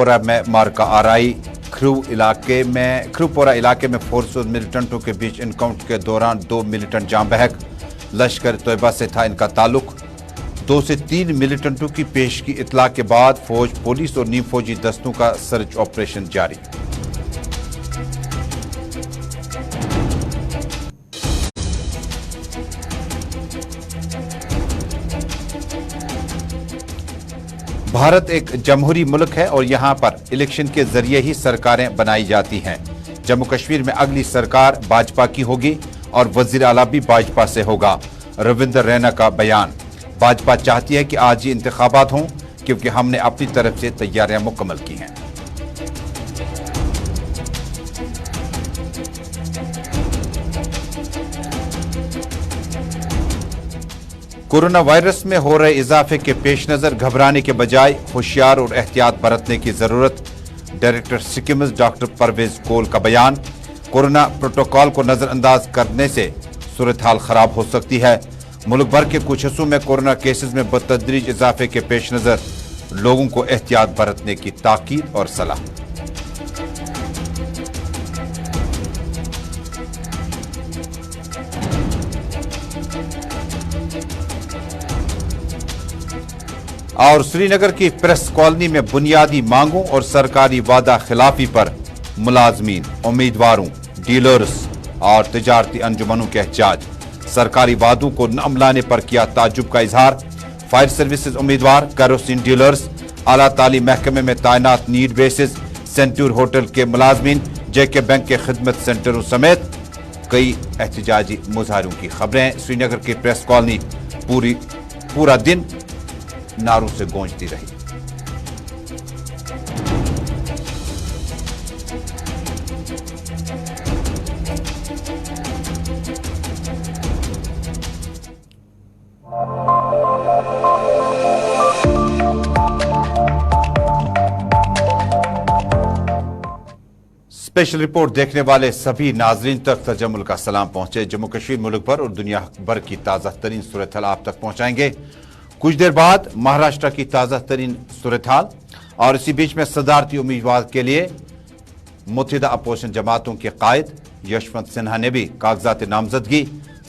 खरपोरा में मार्का आराई। खरपोरा इलाके में फोर्स और मिलिटेंटों के बीच इनकाउंटर के दौरान 2 मिलिटेंट जाम बहक। लश्कर तैयबा से था इनका ताल्लुक। 2 से 3 मिलिटेंटों की पेश की इतला के बाद फौज, पुलिस और नीम फौजी दस्तों का सर्च ऑपरेशन जारी। भारत एक जमहूरी मुल्क है और यहां पर इलेक्शन के जरिए ही सरकारें बनाई जाती हैं। जम्मू कश्मीर में अगली सरकार भाजपा की होगी और वजीर आला भी भाजपा से होगा। रविंद्र रैना का बयान। भाजपा चाहती है कि आज ही इंतखाबात हों क्योंकि हमने अपनी तरफ से तैयारियां मुकम्मल की हैं। कोरोना वायरस में हो रहे इजाफे के पेश नजर घबराने के बजाय होशियार और एहतियात बरतने की जरूरत। डायरेक्टर सिकिम्स डॉक्टर परवेज कोल का बयान। कोरोना प्रोटोकॉल को नजरअंदाज करने से सूरत हाल खराब हो सकती है। मुल्क भर के कुछ हिस्सों में कोरोना केसेस में बतदरीज इजाफे के पेश नजर लोगों को एहतियात बरतने की ताकीद और सलाह। और श्रीनगर की प्रेस कॉलोनी में बुनियादी मांगों और सरकारी वादा खिलाफी पर मुलाजमीन, उम्मीदवारों, डीलर्स और तिजारती अंजुमनों के एहतजाज। सरकारी वादों को न अमलाने पर किया ताज्जुब का इजहार। फायर सर्विसेज उम्मीदवार, केरोसिन डीलर्स, आला तालीम महकमे में तैनात नीड बेसिस, सेंटूर होटल के मुलाजमीन, जेके बैंक के खिदमत सेंटरों समेत कई एहतजाजी मुजाहरों की खबरें। श्रीनगर की प्रेस कॉलोनी पूरा दिन नारों से गूंजती रही। स्पेशल रिपोर्ट देखने वाले सभी नाजरीन तक तजम्मुल का सलाम पहुंचे। जम्मू कश्मीर, मुल्क भर और दुनिया भर की ताज़ा तरीन सूरत हाल आप तक पहुंचाएंगे। कुछ देर बाद महाराष्ट्र की ताज़ा तरीन सूरत हाल और इसी बीच में सदारती उम्मीदवार के लिए मुत्तहिदा अपोजिशन जमातों के कायद यशवंत सिन्हा ने भी कागजात नामजदगी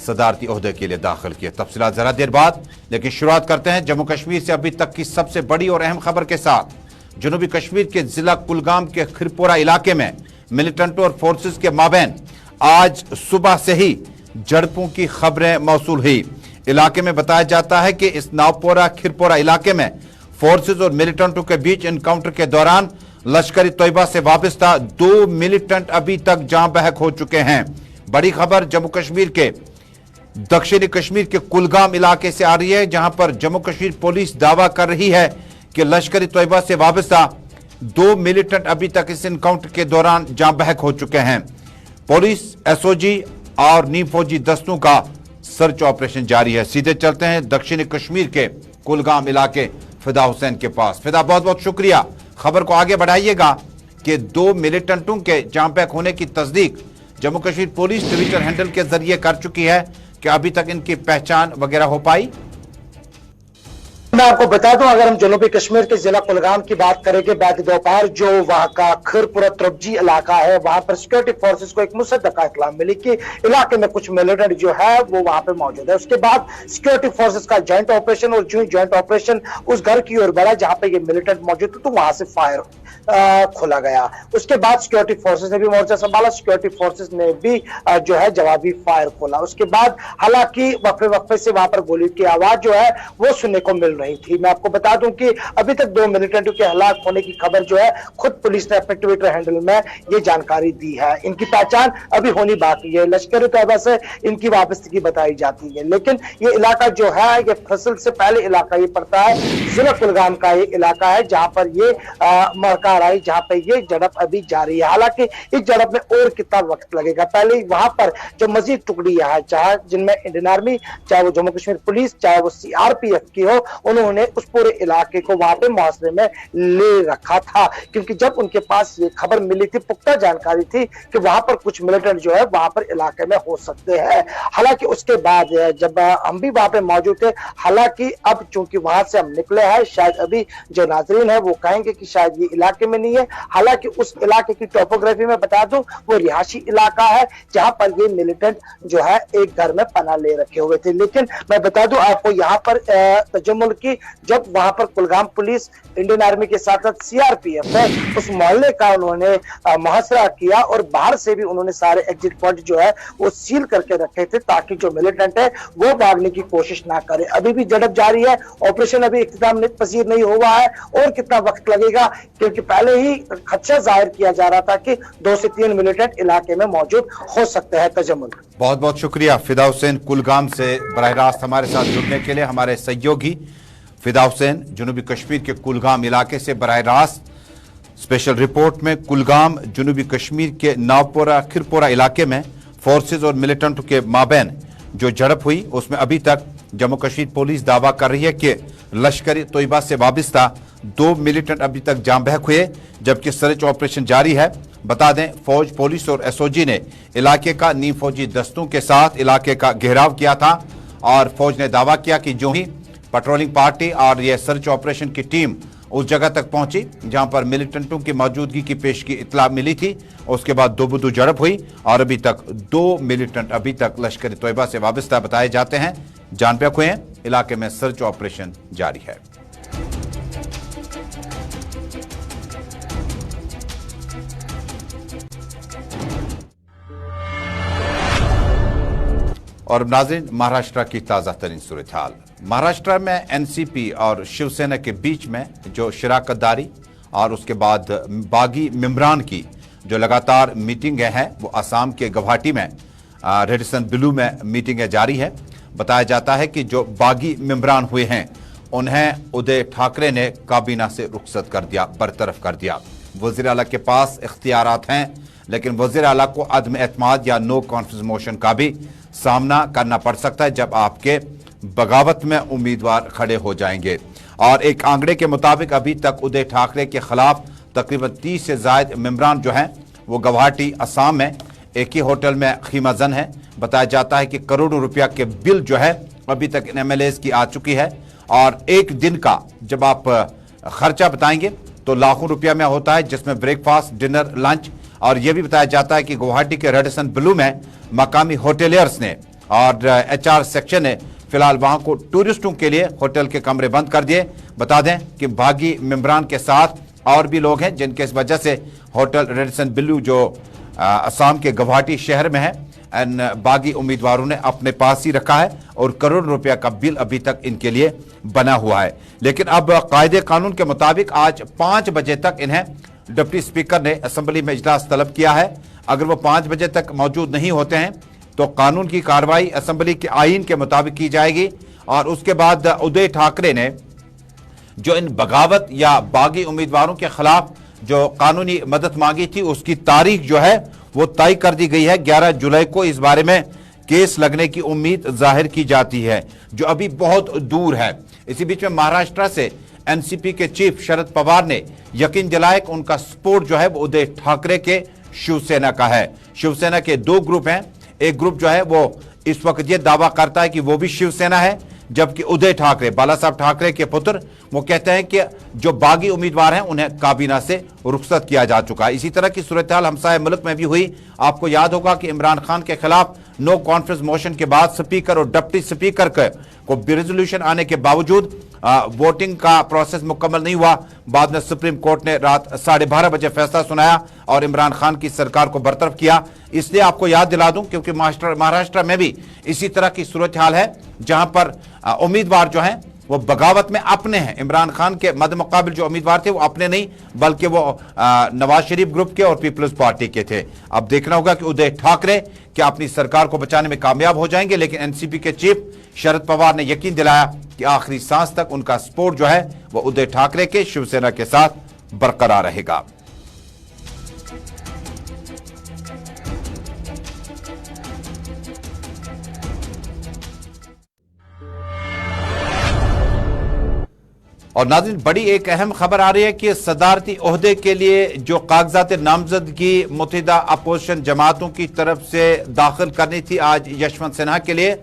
सदारती ओहदे के लिए दाखिल किए। तफसीलात जरा देर बाद, लेकिन शुरुआत करते हैं जम्मू कश्मीर से अभी तक की सबसे बड़ी और अहम खबर के साथ। जनूबी कश्मीर के जिला कुलगाम के खरपोरा इलाके में मिलिटेंटों और फोर्सेस के माबैन आज सुबह से ही झड़पों की खबरें मौसूल हुई। इलाके में बताया जाता है कि इस नावपोरा खिरपोरा इलाके में फोर्सेस और मिलिटेंटों के बीच एनकाउंटर के दौरान लश्करी तैयबा से वाबस्ता 2 मिलिटेंट अभी तक जाम बहक हो चुके हैं। बड़ी खबर जम्मू कश्मीर के दक्षिणी कश्मीर के कुलगाम इलाके से आ रही है, जहां पर जम्मू कश्मीर पुलिस दावा कर रही है कि लश्करी तैयबा से वाबस्ता 2 मिलिटेंट अभी तक इस एनकाउंटर के दौरान जाम बहक हो चुके हैं। पुलिस, एसओजी और नीम फौजी दस्तों का सर्च ऑपरेशन जारी है। सीधे चलते हैं दक्षिणी कश्मीर के कुलगाम इलाके फिदा हुसैन के पास। फिदा, बहुत बहुत शुक्रिया। खबर को आगे बढ़ाइएगा कि 2 मिलिटेंटों के जाम बहक होने की तस्दीक Jammu Kashmir police Twitter handle के जरिए कर चुकी है। कि अभी तक इनकी पहचान वगैरह हो पाई? मैं आपको बता दूं, अगर हम जनूबी कश्मीर के जिला कुलगाम की बात करेंगे, बाद दोपहर जो वहां का खरपुरा त्रबजी इलाका है, वहां पर सिक्योरिटी फोर्सेस को एक मुसद्दका इत्तला मिली कि इलाके में कुछ मिलिटेंट जो है वो वहां पे मौजूद है। उसके बाद सिक्योरिटी फोर्सेस का जॉइंट ऑपरेशन और जॉइंट ऑपरेशन उस घर की ओर बढ़ा जहां पे ये मिलिटेंट मौजूद थे, तो वहां से फायर खोला गया। उसके बाद सिक्योरिटी फोर्सेस ने भी मोर्चा संभाला, सिक्योरिटी फोर्सेस ने भी जो है जवाबी फायर खोला। उसके बाद हालांकि वक्फे वक्फे से वहां पर गोली की आवाज जो है वो सुनने को मिल रही थी। मैं आपको बता दूं कि अभी तक 2 मिलिटेंटों के हलाक होने की खबर जो है खुद पुलिस ने अपने ट्विटर हैंडल में ये जानकारी दी है। इनकी पहचान अभी होनी बाकी है। लश्कर तैयबा से इनकी वाबस्तगी बताई जाती है, लेकिन ये इलाका जो है ये फसल से पहले इलाका ये पड़ता है, जिला कुलगाम का ये इलाका है जहां पर ये मरकार आई, जहां पर ये झड़प अभी जारी है। हालांकि इस झड़प में और कितना वक्त लगेगा। पहले वहां पर जो मजीद टुकड़ी है, चाहे जिनमें इंडियन आर्मी, चाहे वो जम्मू कश्मीर पुलिस, चाहे वो सीआरपीएफ की हो, उन्होंने उस पूरे इलाके को वहां पे मुहासरे में ले रखा था, क्योंकि जब उनके पास ये खबर मिली थी, पुख्ता जानकारी थी कि वहां पर कुछ मिलिटेंट जो है वहां पर इलाके में हो सकते हैं। हालांकि उसके बाद जब हम भी वहां पे मौजूद थे, हालांकि अब चूंकि वहां से हम निकले हैं, शायद अभी जो नाजरीन है वो कहेंगे कि शायद ये इलाके में नहीं है। हालांकि उस इलाके की टोपोग्राफी में बता दूं, वो रिहायशी इलाका है जहां पर ये मिलिटेंट जो है एक घर में पनाह ले रखे हुए थे। लेकिन मैं बता दूं आपको यहाँ पर तजम्मुल की, जब वहां पर कुलगाम पुलिस, इंडियन आर्मी के साथ साथ सीआरपीएफ है, उस मोहल्ले का उन्होंने मुहासरा किया और बाहर से भी उन्होंने सारे एग्जिट पॉइंट जो है वो सील करके रखे थे, ताकि जो मिलिटेंट है वो भागने की कोशिश ना करे। अभी भी झड़प जारी है, ऑपरेशन अभी इख्तिताम पसीर नहीं हुआ है और कितना वक्त लगेगा, क्योंकि पहले ही खदशा जाहिर किया जा रहा था कि 2 से 3 मिलिटेंट इलाके में मौजूद हो सकते हैं। तजम्मुल, बहुत बहुत शुक्रिया फिदा हुसैन कुलगाम से बराह रास्त हमारे साथ जुड़ने के लिए। हमारे सहयोगी फिदा हुसैन जनूबी कश्मीर के कुलगाम इलाके से बराह रास्त स्पेशल रिपोर्ट में कुलगाम जनूबी कश्मीर के नावपोरा खिरपोरा इलाके में फोर्सेज और मिलिटेंट के माबैन जो झड़प हुई, उसमें अभी तक जम्मू कश्मीर पुलिस दावा कर रही है कि लश्कर तोयबा से वाबस्ता 2 मिलिटेंट अभी तक जाम बहक हुए, जबकि सर्च ऑपरेशन जारी है। बता दें, फौज, पुलिस और एसओजी ने इलाके का नीम फौजी दस्तों के साथ इलाके का घेराव किया था और फौज ने दावा किया कि जो ही पेट्रोलिंग पार्टी और यह सर्च ऑपरेशन की टीम उस जगह तक पहुंची जहां पर मिलिटेंटों की मौजूदगी की पेश की इतला मिली थी, उसके बाद दो बुदू झड़प हुई और अभी तक 2 मिलिटेंट अभी तक लश्कर तोयबा से वाबस्ता बताए जाते हैं जान पे हुए हैं। इलाके में सर्च ऑपरेशन जारी है। और नाज़रीन, महाराष्ट्र की ताज़ा तरीन सूरत हाल। महाराष्ट्र में एनसीपी और शिवसेना के बीच में जो शराकतदारी और उसके बाद बागी मेंबरान की जो लगातार मीटिंगें हैं, वो असम के गुवाहाटी में रेडिसन ब्लू में मीटिंगें जारी है। बताया जाता है कि जो बागी मेंबरान हुए हैं उन्हें उदय ठाकरे ने काबीना से रुखसत कर दिया, बरतरफ कर दिया। वज़ीर आला के पास इख्तियारात हैं, लेकिन वज़ीर आला को अदम एतमाद या नो कॉन्फिडेंस मोशन का भी सामना करना पड़ सकता है जब आपके बगावत में उम्मीदवार खड़े हो जाएंगे। और एक आंकड़े के मुताबिक अभी तक उदय ठाकरे के खिलाफ तकरीबन 30 से ज़ायद मेंबरान जो हैं वो गुवाहाटी असम में एक ही होटल में खीमाजन है। बताया जाता है कि करोड़ों रुपया के बिल जो है अभी तक इन एमएलएज की आ चुकी है और एक दिन का जब आप खर्चा बताएंगे तो लाखों रुपया में होता है, जिसमें ब्रेकफास्ट, डिनर, लंच। और यह भी बताया जाता है कि गुवाहाटी के रेडिसन ब्लू में मकामी होटलियर्स ने और एचआर सेक्शन ने फिलहाल वहां को टूरिस्टों के लिए होटल के कमरे बंद कर दिए। बता दें कि बागी मेंबरान के साथ और भी लोग हैं जिनके इस वजह से होटल रेडिसन ब्लू जो असम के गुवाहाटी शहर में है, इन बागी उम्मीदवारों ने अपने पास ही रखा है और करोड़ रुपया का बिल अभी तक इनके लिए बना हुआ है। लेकिन अब कायदे कानून के मुताबिक आज 5 बजे तक इन्हें डिप्टी स्पीकर ने असेंबली में इजलास तलब किया है। अगर वो 5 बजे तक मौजूद नहीं होते हैं तो कानून की कार्रवाई असेंबली के आईन के मुताबिक की जाएगी। और उसके बाद उदय ठाकरे ने जो इन बगावत या बागी उम्मीदवारों के खिलाफ जो कानूनी मदद मांगी थी, उसकी तारीख जो है वो तय कर दी गई है। 11 जुलाई को इस बारे में केस लगने की उम्मीद जाहिर की जाती है, जो अभी बहुत दूर है। इसी बीच में महाराष्ट्र से एनसीपी के चीफ शरद पवार ने यकीन दिलाया कि उनका सपोर्ट जो है वो उदय ठाकरे के शिवसेना का है। शिवसेना के 2 ग्रुप हैं। एक ग्रुप जो है वो इस वक्त ये दावा करता है कि वो भी शिवसेना है, जबकि उदय ठाकरे, बाला साहब ठाकरे के पुत्र, वो कहते हैं कि जो बागी उम्मीदवार हैं उन्हें काबीना से रुखसत किया जा चुका है। इसी तरह की सूरत हाल हमसाये मुल्क में भी हुई। आपको याद होगा कि इमरान खान के खिलाफ नो कॉन्फ्रेंस मोशन के बाद स्पीकर और डिप्टी स्पीकर को रेजोल्यूशन आने के बावजूद वोटिंग का प्रोसेस मुकम्मल नहीं हुआ। बाद में सुप्रीम कोर्ट ने रात 12:30 बजे फैसला सुनाया और इमरान खान की सरकार को बरतरफ किया। इसलिए आपको याद दिला दूं क्योंकि महाराष्ट्र में भी इसी तरह की सूरत हाल है, जहां पर उम्मीदवार जो हैं वो बगावत में अपने हैं। इमरान खान के मद मुकाबिल जो उम्मीदवार थे वो अपने नहीं, बल्कि वो नवाज शरीफ ग्रुप के और पीपल्स पार्टी के थे। अब देखना होगा कि उदय ठाकरे क्या अपनी सरकार को बचाने में कामयाब हो जाएंगे। लेकिन एनसीपी के चीफ शरद पवार ने यकीन दिलाया कि आखिरी सांस तक उनका सपोर्ट जो है वो उदय ठाकरे के शिवसेना के साथ बरकरार रहेगा। और नाज़रीन, बड़ी एक अहम खबर आ रही है कि सदारती ओहदे के लिए जो कागजात नामजदगी मुत्तहिदा अपोजिशन जमातों की तरफ से दाखिल करनी थी आज यशवंत सिन्हा के लिए,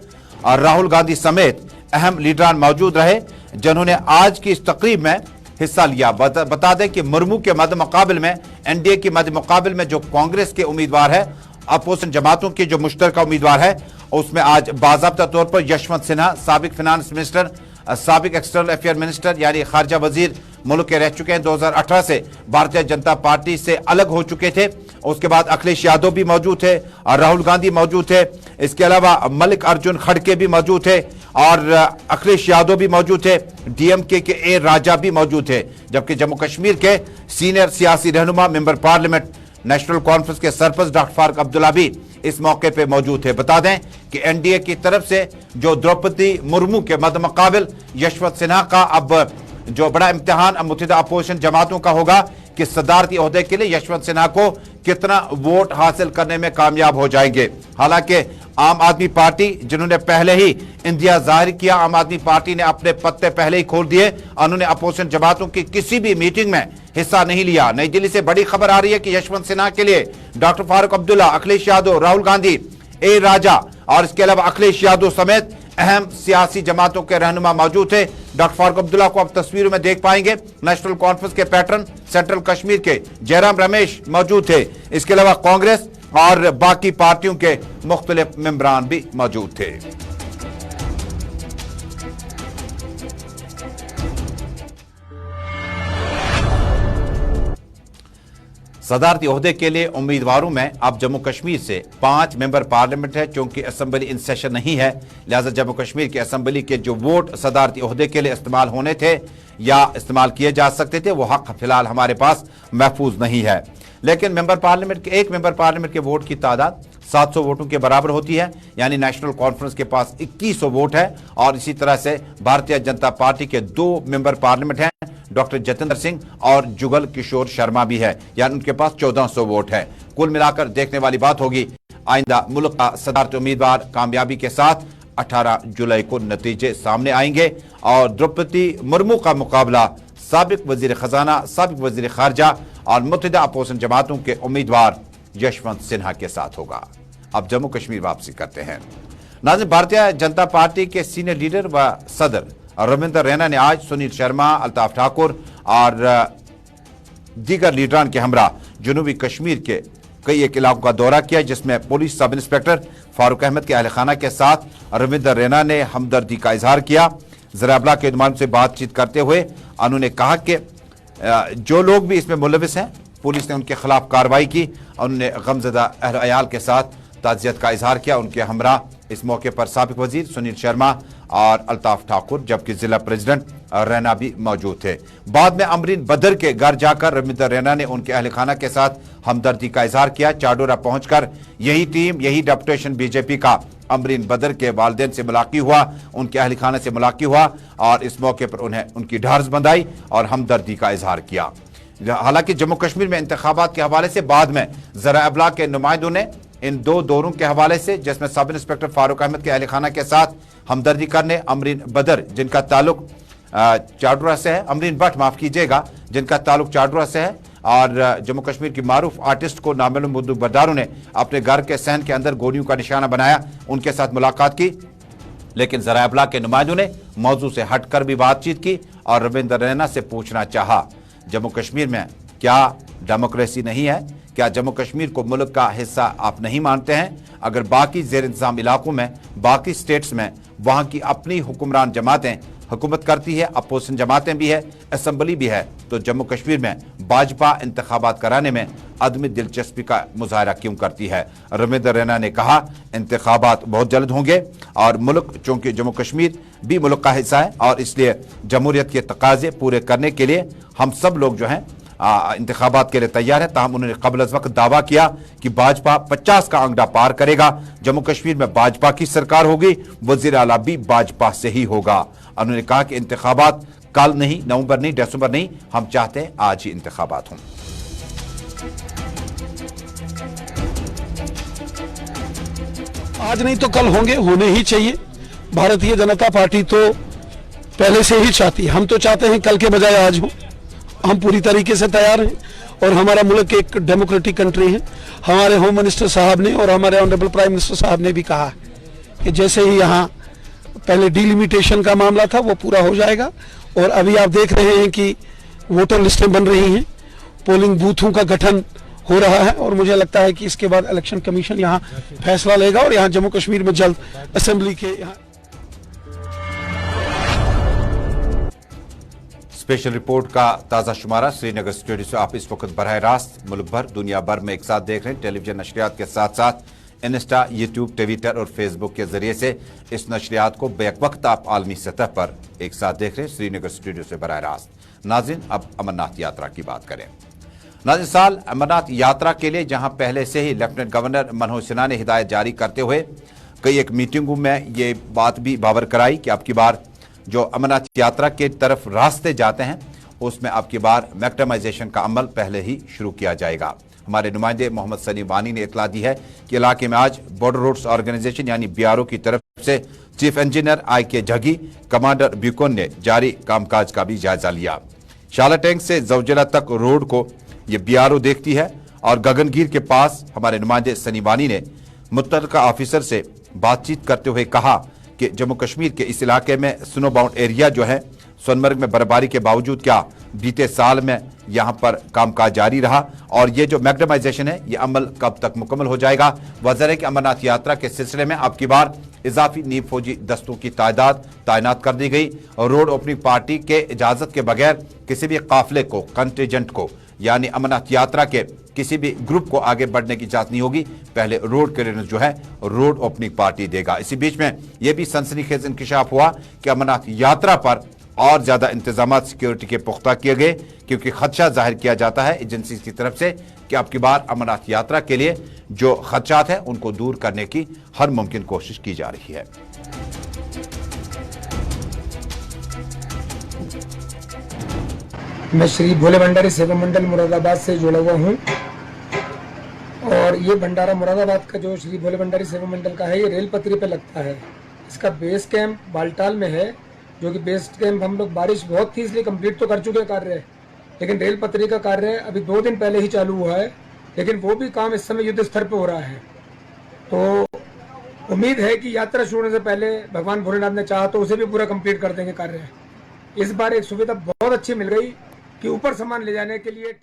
और राहुल गांधी समेत अहम लीडरान मौजूद रहे जिन्होंने आज की इस तकरीब में हिस्सा लिया। बता दें कि मुर्मू के मद मुकाबिल में, एनडीए के मद मुकाबिल में जो कांग्रेस के उम्मीदवार है, अपोजिशन जमातों के जो मुश्तरका उम्मीदवार है, उसमें आज बाज़ाब्ता तौर पर यशवंत सिन्हा, साबिक फिनांस मिनिस्टर, साबिक एक्सटर्नल अफेयर मिनिस्टर यानी खारजा वजीर मुल्क के रह चुके हैं, 2018 से भारतीय जनता पार्टी से अलग हो चुके थे। उसके बाद अखिलेश यादव भी मौजूद थे और राहुल गांधी मौजूद थे। इसके अलावा मल्लिक अर्जुन खड़गे भी मौजूद थे और अखिलेश यादव भी मौजूद थे। डीएमके के ए राजा भी मौजूद थे, जबकि जम्मू कश्मीर के सीनियर सियासी रहनुमा, मेंबर पार्लियामेंट, नेशनल कॉन्फ्रेंस के सरपरस्त डॉक्टर फारूक अब्दुल्ला भी इस मौके पे मौजूद थे। बता दें कि एनडीए की तरफ से जो द्रौपदी मुर्मू के मद मुकाबिल यशवंत सिन्हा का अब जो बड़ा इम्तिहान मुत्तहिदा अपोजिशन जमातों का होगा कि सदारती ओहदे के लिए यशवंत सिन्हा को कितना वोट हासिल करने में कामयाब हो जाएंगे। हालांकि आम आदमी पार्टी, जिन्होंने पहले ही इंदिया जाहिर किया, आम आदमी पार्टी ने अपने पत्ते पहले ही खोल दिए, उन्होंने अपोजिशन जमातों की किसी भी मीटिंग में हिस्सा नहीं लिया। नई दिल्ली से बड़ी खबर आ रही है कि यशवंत सिन्हा के लिए डॉक्टर फारूक अब्दुल्ला, अखिलेश यादव, राहुल गांधी, ए राजा और इसके अलावा अखिलेश यादव समेत अहम सियासी जमातों के रहनुमा मौजूद थे। डॉक्टर फारूक अब्दुल्ला को अब तस्वीरों में देख पाएंगे। नेशनल कॉन्फ्रेंस के पैटर्न सेंट्रल कश्मीर के जयराम रमेश मौजूद थे। इसके अलावा कांग्रेस और बाकी पार्टियों के मुख्तलिफ मेंबरान भी मौजूद थे। सदारती ओहदे के लिए उम्मीदवारों में अब जम्मू कश्मीर से 5 मेंबर पार्लियामेंट है। चूंकि असेंबली इन सेशन नहीं है, लिहाजा जम्मू कश्मीर की असेंबली के जो वोट सदारती ओहदे के लिए इस्तेमाल होने थे या इस्तेमाल किए जा सकते थे, वो हक फिलहाल हमारे पास महफूज नहीं है। लेकिन मेंबर पार्लियामेंट के एक मेंबर पार्लियामेंट के वोट की तादाद 700 वोटों के बराबर होती है, यानी नेशनल कॉन्फ्रेंस के पास 2100 वोट है और इसी तरह से भारतीय जनता पार्टी के 2 मेंबर पार्लियामेंट हैं, डॉक्टर जितेंद्र सिंह और जुगल किशोर शर्मा भी है, यानी उनके पास 1400 वोट है। कुल मिलाकर देखने वाली बात होगी आइंदा मुल्क का सदारती उम्मीदवार कामयाबी के साथ 18 जुलाई को नतीजे सामने आएंगे और द्रौपदी मुर्मू का मुकाबला साबिक वजीर खजाना, साबिक वजीर खारजा और मुत्तहिदा अपोजिशन जमातों के उम्मीदवार यशवंत सिन्हा के साथ होगा। अब जम्मू कश्मीर वापसी करते हैं। नाज़रीन, भारतीय जनता पार्टी के सीनियर लीडर व सदर रविंद्र रैना ने आज सुनील शर्मा, अल्ताफ ठाकुर और दीगर लीडरान के हमरा जनूबी कश्मीर के कई एक इलाकों का दौरा किया, जिसमें police sub inspector Farooq Ahmad के अहल खाना के साथ रविंद्र रैना ने हमदर्दी का इजहार किया। ज़राए-ए-अबलाग के नुमाइंदों से बातचीत करते हुए उन्होंने कहा कि जो लोग भी इसमें मुलविस हैं, पुलिस ने उनके खिलाफ कार्रवाई की। उन्होंने गमज़दा अहल अयाल के साथ ताज़ियत का इजहार किया। उनके हमरा इस मौके पर साबिक वजीर सुनील शर्मा और अल्ताफ ठाकुर, जबकि जिला प्रेसिडेंट रैना भी मौजूद थे। बाद में अमरीन बदर के घर जाकर रविंद्र रैना ने उनके अहल खाना के साथ हमदर्दी का इजहार किया। चाडोरा पहुंचकर यही टीम, यही डेपुटेशन बीजेपी का अमरीन बदर के वालिदैन से मुलाकात हुआ, उनके अहल खाना से मुलाकात हुआ और इस मौके पर उन्हें उनकी ढार्स बंधाई और हमदर्दी का इजहार किया। हालांकि जम्मू कश्मीर में इंतखाबात के हवाले से बाद में ज़राए-ए-अबलाग के नुमाइंदों ने इन 2 दौरों के हवाले से, जिसमें सब इंस्पेक्टर फारूक अहमद के अहल खाना के साथ हमदर्दी करने, अमरीन बदर जिनका ताल्लुक चाडोरा से है, अमरीन भट्ट माफ कीजिएगा, जिनका ताल्लुक चाडोरा से है, और जम्मू कश्मीर की मारूफ आर्टिस्ट को नामालूम बंदूकबरदारों ने अपने घर के सहन के अंदर गोलियों का निशाना बनाया, उनके साथ मुलाकात की। लेकिन ज़राए-ए-अबलाग के नुमाइंदों ने मौजू से हटकर भी बातचीत की और रविंद्र रैना से पूछना चाहा, जम्मू कश्मीर में क्या डेमोक्रेसी नहीं है? क्या जम्मू कश्मीर को मुल्क का हिस्सा आप नहीं मानते हैं? अगर बाकी ज़ेर इंतज़ाम इलाकों में, बाकी स्टेट्स में वहाँ की अपनी हुक्मरान जमातें हुकूमत करती है, अपोजिशन जमातें भी है, असम्बली भी है, तो जम्मू कश्मीर में भाजपा इंतखाबात कराने में अदमी दिलचस्पी का मुजाहरा क्यों करती है? रविंद्र रैना ने कहा, इंतखाबात बहुत जल्द होंगे और मुल्क, चूंकि जम्मू कश्मीर भी मुल्क का हिस्सा है और इसलिए जमहूरियत के तकाजे पूरे करने के लिए हम सब लोग जो हैं इंतखाबात के लिए तैयार है। ताहम उन्होंने कबल अज़ वक्त दावा किया कि भाजपा 50 का अंकड़ा पार करेगा, जम्मू कश्मीर में भाजपा की सरकार होगी, वज़ीर आला भी भाजपा से ही होगा। उन्होंने कहा कि इंतखाबात कल नहीं, नवंबर नहीं, दिसंबर नहीं, हम चाहते हैं आज ही इंतखाबात हों। आज नहीं तो कल होंगे, होने ही चाहिए। भारतीय जनता पार्टी तो पहले से ही चाहती है। हम तो चाहते हैं कल के बजाय आज हो। हम पूरी तरीके से तैयार हैं और हमारा मुल्क एक डेमोक्रेटिक कंट्री है। हमारे होम मिनिस्टर साहब ने और हमारे ऑनरेबल प्राइम मिनिस्टर साहब ने भी कहा कि जैसे ही यहाँ पहले डिलिमिटेशन का मामला था वो पूरा हो जाएगा, और अभी आप देख रहे हैं कि वोटर लिस्टें बन रही हैं, पोलिंग बूथों का गठन हो रहा है, और मुझे लगता है कि इसके बाद इलेक्शन कमीशन यहाँ फैसला लेगा और यहाँ जम्मू कश्मीर में जल्द असेंबली के यहाँ। स्पेशल रिपोर्ट का ताज़ा शुमारा श्रीनगर स्टूडियो से आप इस वक्त बरह रास्त मुल्क भर दुनिया भर में एक साथ देख रहे हैं। टेलीविजन नशरियात के साथ साथ इंस्टा, यूट्यूब, ट्विटर और फेसबुक के जरिए से इस नशरियात को बेक वक्त आप आलमी सतह पर एक साथ देख रहे हैं श्रीनगर स्टूडियो से बरह रास्त। नाज़रीन, अब अमरनाथ यात्रा की बात करें। नाज़रीन, साल अमरनाथ यात्रा के लिए जहां पहले से ही लेफ्टिनेंट गवर्नर मनोज सिन्हा ने हिदायत जारी करते हुए कई एक मीटिंगों में ये बात भी बावर कराई कि अब की बार जो अमरनाथ यात्रा के तरफ रास्ते जाते हैं उसमें अब की बार मैक्टमाइजेशन का अमल पहले ही शुरू किया जाएगा। हमारे नुमाइंदे मोहम्मद सलीम वानी ने इतला दी है कि इलाके में आज बॉर्डर रोड्स ऑर्गेनाइजेशन यानी BRO की तरफ से चीफ इंजीनियर IK जगी, कमांडर ब्यूकोन ने जारी कामकाज का भी जायजा लिया। शाला टैंक से जौजिला तक रोड को ये BRO देखती है और गगनगीर के पास हमारे नुमाइंदे सलीम वानी ने मुतल्लिका ऑफिसर से बातचीत करते हुए कहा कि जम्मू कश्मीर के इस इलाके में स्नो बाउंड एरिया जो है, सोनमर्ग में बर्फबारी के बावजूद क्या बीते साल में यहाँ पर कामकाज जारी रहा, और ये जो मैग्डमाइजेशन है ये अमल कब तक मुकम्मल हो जाएगा। वज़ीर है कि अमरनाथ यात्रा के सिलसिले में अब की बार इजाफी नीम फौजी दस्तों की तादाद तैनात कर दी गई और रोड ओपनिंग पार्टी के इजाज़त के बगैर किसी भी काफिले को, कंटिजेंट को, यानी अमरनाथ यात्रा के किसी भी ग्रुप को आगे बढ़ने की इजाजत नहीं होगी। पहले रोड क्लियरेंस जो है रोड ओपनिंग पार्टी देगा। इसी बीच में यह भी सनसनीखेज इंकशाफ हुआ कि अमरनाथ यात्रा पर और ज्यादा इंतजाम सिक्योरिटी के पुख्ता किए गए, क्योंकि खदशा जाहिर किया जाता है एजेंसी की तरफ से कि अब की बार अमरनाथ यात्रा के लिए जो खदशात हैं उनको दूर करने की हर मुमकिन कोशिश की जा रही है। मैं श्री भोले भंडारी सेवा मंडल मुरादाबाद से जुड़ा हुआ हूँ, और ये भंडारा मुरादाबाद का जो श्री भोले भंडारी सेवा मंडल का है ये रेल पटरी पे लगता है। इसका बेस कैंप बालटाल में है, जो कि बेस कैंप हम लोग बारिश बहुत थी इसलिए कंप्लीट तो कर चुके हैं कार्य, लेकिन रेल पटरी का कार्य अभी 2 दिन पहले ही चालू हुआ है, लेकिन वो भी काम इस समय युद्ध स्तर पर हो रहा है। तो उम्मीद है कि यात्रा शुरू होने से पहले भगवान भोलेनाथ ने चाहा तो उसे भी पूरा कंप्लीट कर देंगे कार्य। इस बार एक सुविधा बहुत अच्छी मिल गई कि ऊपर सामान ले जाने के लिए।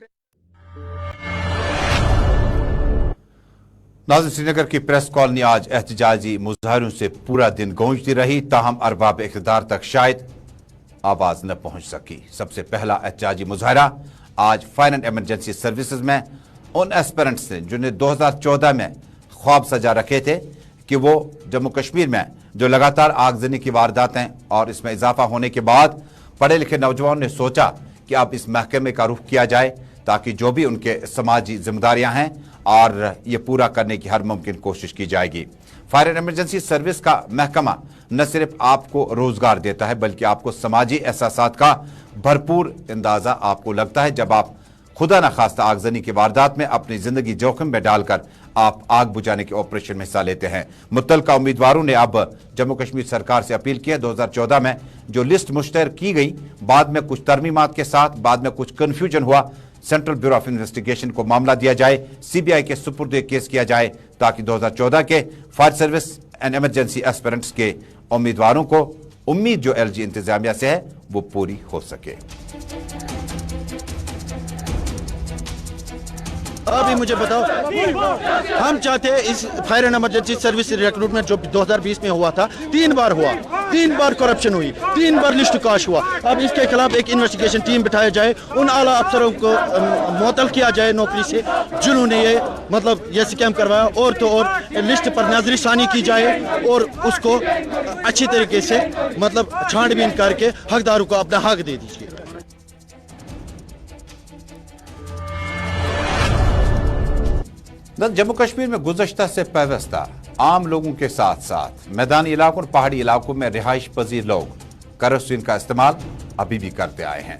नाज़रीन, श्रीनगर की प्रेस कॉलोनी आज एहतजाजी मुजाहरों से पूरा दिन गूंजती रही, ताहम अरबाब इक़्तिदार तक शायद आवाज न पहुंच सकी। सबसे पहला एहतजाजी मुजाहरा आज फायर एंड इमरजेंसी सर्विसेज में उन एस्पिरेंट्स ने जिन्हें 2014 में ख्वाब सजा रखे थे कि वो जम्मू कश्मीर में जो लगातार आगजनी की वारदातें और इसमें इजाफा होने के बाद पढ़े लिखे नौजवानों ने सोचा कि अब इस महकमे का रुख किया जाए ताकि जो भी उनके समाजी जिम्मेदारियां हैं और ये पूरा करने की हर मुमकिन कोशिश की जाएगी। फायर एंड इमरजेंसी सर्विस का महकमा न सिर्फ आपको रोजगार देता है बल्कि आपको समाजी एहसासात का भरपूर अंदाजा आपको लगता है जब आप खुदा न खास्ता आगजनी की वारदात में अपनी जिंदगी जोखिम में डालकर आप आग बुझाने के ऑपरेशन में हिस्सा लेते हैं। मुतल्लिका उम्मीदवारों ने अब जम्मू कश्मीर सरकार से अपील की है 2014 में जो लिस्ट मुश्तहर की गई, बाद में कुछ तरमीमात के साथ बाद में कुछ कन्फ्यूजन हुआ, सेंट्रल ब्यूरो ऑफ इन्वेस्टिगेशन को मामला दिया जाए, CBI के सुपुर्द केस किया जाए ताकि 2014 के fire service and emergency aspirants के उम्मीदवारों को उम्मीद जो LG इंतजामिया से है वो पूरी हो सके। अभी मुझे बताओ, हम चाहते हैं इस fire and emergency service recruitment जो 2020 में हुआ था, 3 बार हुआ, 3 बार करप्शन हुई, 3 बार लिस्ट काश हुआ। अब इसके खिलाफ एक इन्वेस्टिगेशन टीम बिठाया जाए, उन आला अफसरों को मुअत्तल किया जाए नौकरी से जिन्होंने ये मतलब ये स्कैम करवाया, और तो और लिस्ट पर नजरसानी की जाए और उसको अच्छी तरीके से मतलब छानबीन करके हकदारों को अपना हक दे दीजिए। जम्मू कश्मीर में गुज़श्ता से पैवस्ता आम लोगों के साथ साथ मैदानी इलाकों और पहाड़ी इलाकों में रिहाइश पजीर लोग केरोसिन का इस्तेमाल अभी भी करते आए हैं,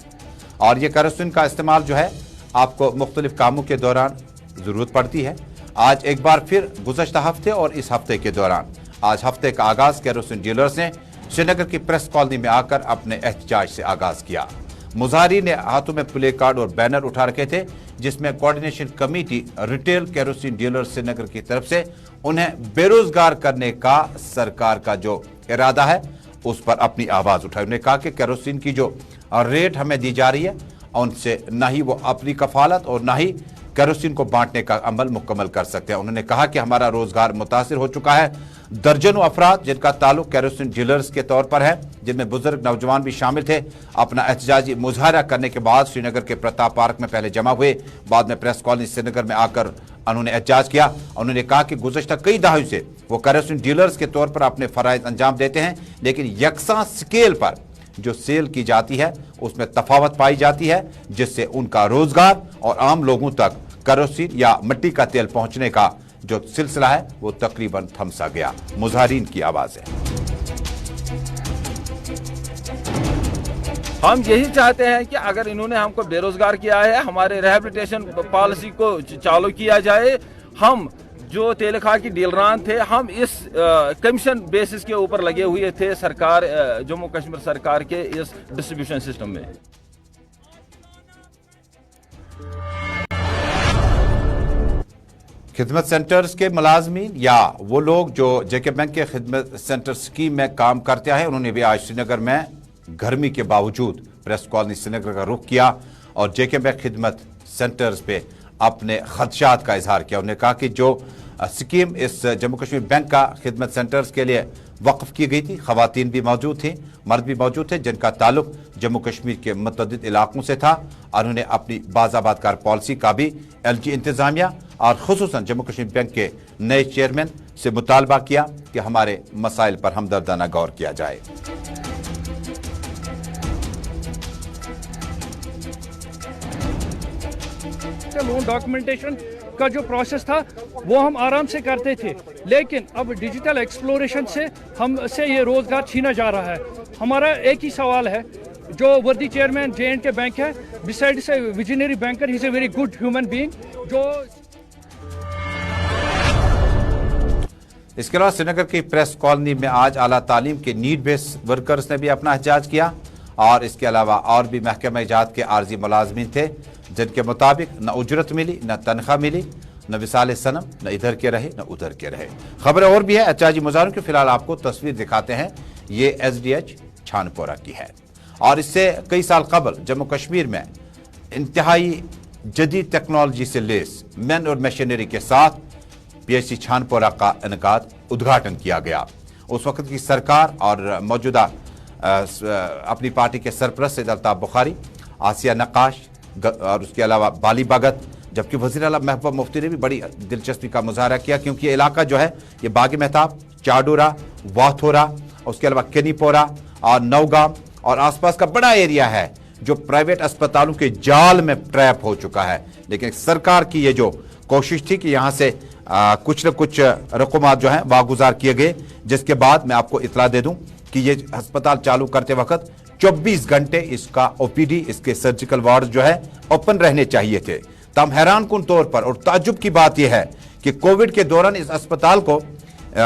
और ये केरोसिन का इस्तेमाल जो है आपको मुख्तलिफ कामों के दौरान ज़रूरत पड़ती है। आज एक बार फिर गुज़श्ता हफ्ते और इस हफ्ते के दौरान आज हफ्ते का आगाज़ केरोसिन डीलर्स ने श्रीनगर की प्रेस कॉलोनी में आकर अपने एहतजाज से आगाज किया। मुजाहिरीन ने हाथों में प्ले कार्ड और बैनर उठा रखे थे, जिसमें coordination committee retail kerosene dealer Srinagar की तरफ से उन्हें बेरोजगार करने का सरकार का जो इरादा है उस पर अपनी आवाज उठाई। उन्होंने कहा कि केरोसिन की जो रेट हमें दी जा रही है उनसे ना ही वो अपनी कफालत और ना ही केरोसिन को बांटने का अमल मुकम्मल कर सकते हैं। उन्होंने कहा कि हमारा रोजगार मुतासिर हो चुका है। दर्जनों अफराद जिनका ताल्लुक केरोसिन डीलर्स के तौर पर है, जिनमें बुजुर्ग नौजवान भी शामिल थे, अपना एहतजाजी मुजाहरा करने के बाद श्रीनगर के प्रताप पार्क में पहले जमा हुए, बाद में प्रेस कॉलोनी श्रीनगर में आकर उन्होंने एहतजाज किया। उन्होंने कहा कि गुज़श्ता कई दहाइयों से वो केरोसिन डीलर्स के तौर पर अपने फराइज अंजाम देते हैं, लेकिन यकसा स्केल पर जो सेल की जाती है उसमें तफावत पाई जाती है, जिससे उनका रोजगार और आम लोगों तक केरोसिन या मिट्टी का तेल पहुंचने का जो सिलसिला है वो तकरीबन थम सा गया। मुजाहिरीन की आवाज है। हम यही चाहते हैं कि अगर इन्होंने हमको बेरोजगार किया है, हमारे रिहेबिलिटेशन पॉलिसी को चालू किया जाए। हम जो तेलखा की डीलरान थे, हम इस कमीशन बेसिस के ऊपर लगे हुए थे सरकार जम्मू कश्मीर सरकार के इस डिस्ट्रीब्यूशन सिस्टम में। खिदमत सेंटर्स के मुलाजमीन या वो लोग जो जेके बैंक के खिदमत सेंटर स्कीम में काम करते हैं, उन्होंने भी आज श्रीनगर में गर्मी के बावजूद प्रेस कॉलोनी श्रीनगर का रुख किया और जेके बैंक खिदमत सेंटर्स पे अपने खदशात का इजहार किया। उन्होंने कहा कि जो स्कीम इस जम्मू कश्मीर बैंक का खिदमत सेंटर्स के लिए वक्फ की गई थी, खवातीन भी मौजूद थी, मर्द भी मौजूद थे, जिनका ताल्लुक जम्मू कश्मीर के मुतअद्दिद इलाकों से था, और उन्होंने अपनी बाज़ाबातकार पॉलिसी का भी एलजी इंतजामिया और खुसूसन जम्मू कश्मीर बैंक के नए चेयरमैन से मुतालबा किया कि हमारे मसाइल पर हमदर्दाना गौर किया जाए। लोन डॉक्यूमेंटेशन का जो प्रोसेस था वो हम आराम से करते थे, लेकिन अब डिजिटल एक्सप्लोरेशन से हमसे ये रोजगार छीना जा रहा है। हमारा एक ही सवाल है, जो वर्दी चेयरमैन J&K बैंक है, बिसाइड से visionary banker, he is a very good human being. जो इसके अलावा श्रीनगर की प्रेस कॉलोनी में आज आला तालीम के नीड बेस वर्कर्स ने भी अपना एहतजाज किया, और इसके अलावा और भी महकमा इजात के आर्जी मुलाजमीन थे, जिनके मुताबिक न उजरत मिली, न तनख्वाह मिली, न विसाल सनम, न इधर के रहे न उधर के रहे। खबरें और भी है एहतजाजी मुजाहरों की, फिलहाल आपको तस्वीर दिखाते हैं। ये SDH छानपोरा की है, और इससे कई साल कबल जम्मू कश्मीर में इंतहाई जदीद टेक्नोलॉजी से लेस मैन और मशीनरी के साथ PHC छानपोरा का उद्घाटन किया गया। उस वक्त की सरकार और मौजूदा अपनी पार्टी के सरपरस्त सैयद अल्ताफ बुखारी, आसिया नक्काश और उसके अलावा बाली भगत, जबकि वज़ीर आला महबूबा मुफ्ती ने भी बड़ी दिलचस्पी का मुजाहरा किया, क्योंकि ये इलाका जो है ये बागी मेहताब, चाडोरा, वाथोरा, उसके अलावा केनीपोरा और नौगाम और आसपास का बड़ा एरिया है जो प्राइवेट अस्पतालों के जाल में ट्रैप हो चुका है। लेकिन सरकार की ये जो कोशिश थी कि यहाँ से कुछ न कुछ रकूमात जो है वागुजार किए गए, जिसके बाद मैं आपको इतला दे दूं कि ये अस्पताल चालू करते वक्त 24 घंटे इसका OPD, इसके सर्जिकल वार्ड जो है ओपन रहने चाहिए थे। तम हैरान कुन तौर पर और ताज्जुब की बात यह है कि कोविड के दौरान इस अस्पताल को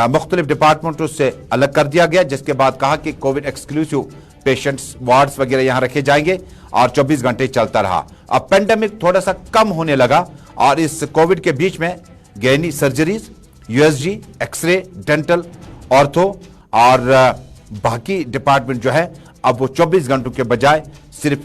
मुख्तलिफ डिपार्टमेंटों से अलग कर दिया गया, जिसके बाद कहा कि कोविड एक्सक्लूसिव पेशेंट्स वार्ड्स वगैरह यहाँ रखे जाएंगे, और 24 घंटे चलता रहा। अब पेंडेमिक थोड़ा सा कम होने लगा, और इस कोविड के बीच में gynae surgeries, USG, x ray, dental, ortho और बाकी डिपार्टमेंट जो है अब वो 24 घंटों के बजाय सिर्फ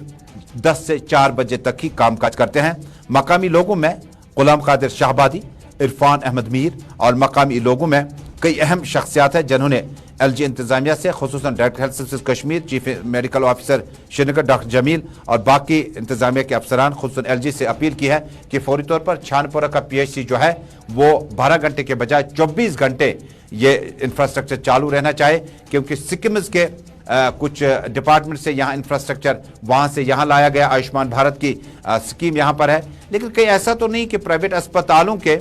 10 से 4 बजे तक ही कामकाज करते हैं। मकामी लोगों में गुलाम कादिर शाहबादी, इरफान अहमद मीर और मकामी लोगों में कई अहम शख्सियात हैं, जिन्होंने LG इंतजामिया से, खुसूसन director health services Kashmir, chief medical officer Srinagar doctor Jamil और बाकी इंतजामिया के अफसरान, खुसूसन LG से अपील की है कि फौरी तौर पर छानपोरा का PHC जो है वो 12 घंटे के बजाय 24 घंटे ये इंफ्रास्ट्रक्चर चालू रहना चाहे, क्योंकि सिक्किम के कुछ डिपार्टमेंट से यहाँ इंफ्रास्ट्रक्चर वहाँ से यहाँ लाया गया, आयुष्मान भारत की स्कीम यहाँ पर है, लेकिन कहीं ऐसा तो नहीं कि प्राइवेट अस्पतालों के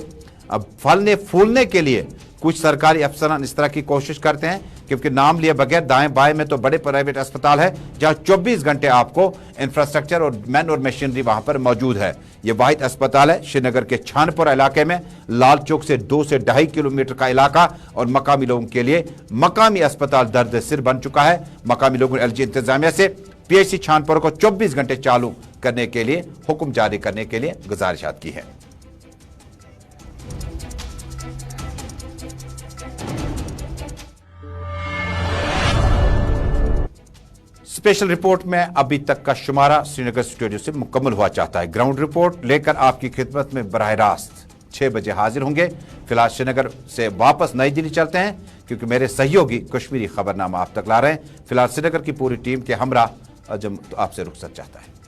अब फलने फूलने के लिए कुछ सरकारी अफसरान इस तरह की कोशिश करते हैं, क्योंकि नाम लिए बगैर दाएं बाएं में तो बड़े प्राइवेट अस्पताल है जहां 24 घंटे आपको इंफ्रास्ट्रक्चर और मैन और मशीनरी वहां पर मौजूद है। यह वाहिद अस्पताल है श्रीनगर के छानपुरा इलाके में, लाल चौक से 2 से 2.5 किलोमीटर का इलाका, और मकामी लोगों के लिए मकामी अस्पताल दर्द सिर बन चुका है। मकामी लोगों ने LG इंतजामिया से PHC छानपुरा को 24 घंटे चालू करने के लिए हुक्म जारी करने के लिए गुजारिशात की है। स्पेशल रिपोर्ट में अभी तक का शुमारा श्रीनगर स्टूडियो से मुकम्मल हुआ चाहता है। ग्राउंड रिपोर्ट लेकर आपकी खिदमत में बराह रास्त 6 बजे हाजिर होंगे। फिलहाल श्रीनगर से वापस नई दिल्ली चलते हैं, क्योंकि मेरे सहयोगी कश्मीरी खबरनामा आप तक ला रहे हैं। फिलहाल श्रीनगर की पूरी टीम के हमरा आपसे रुखसत चाहता है।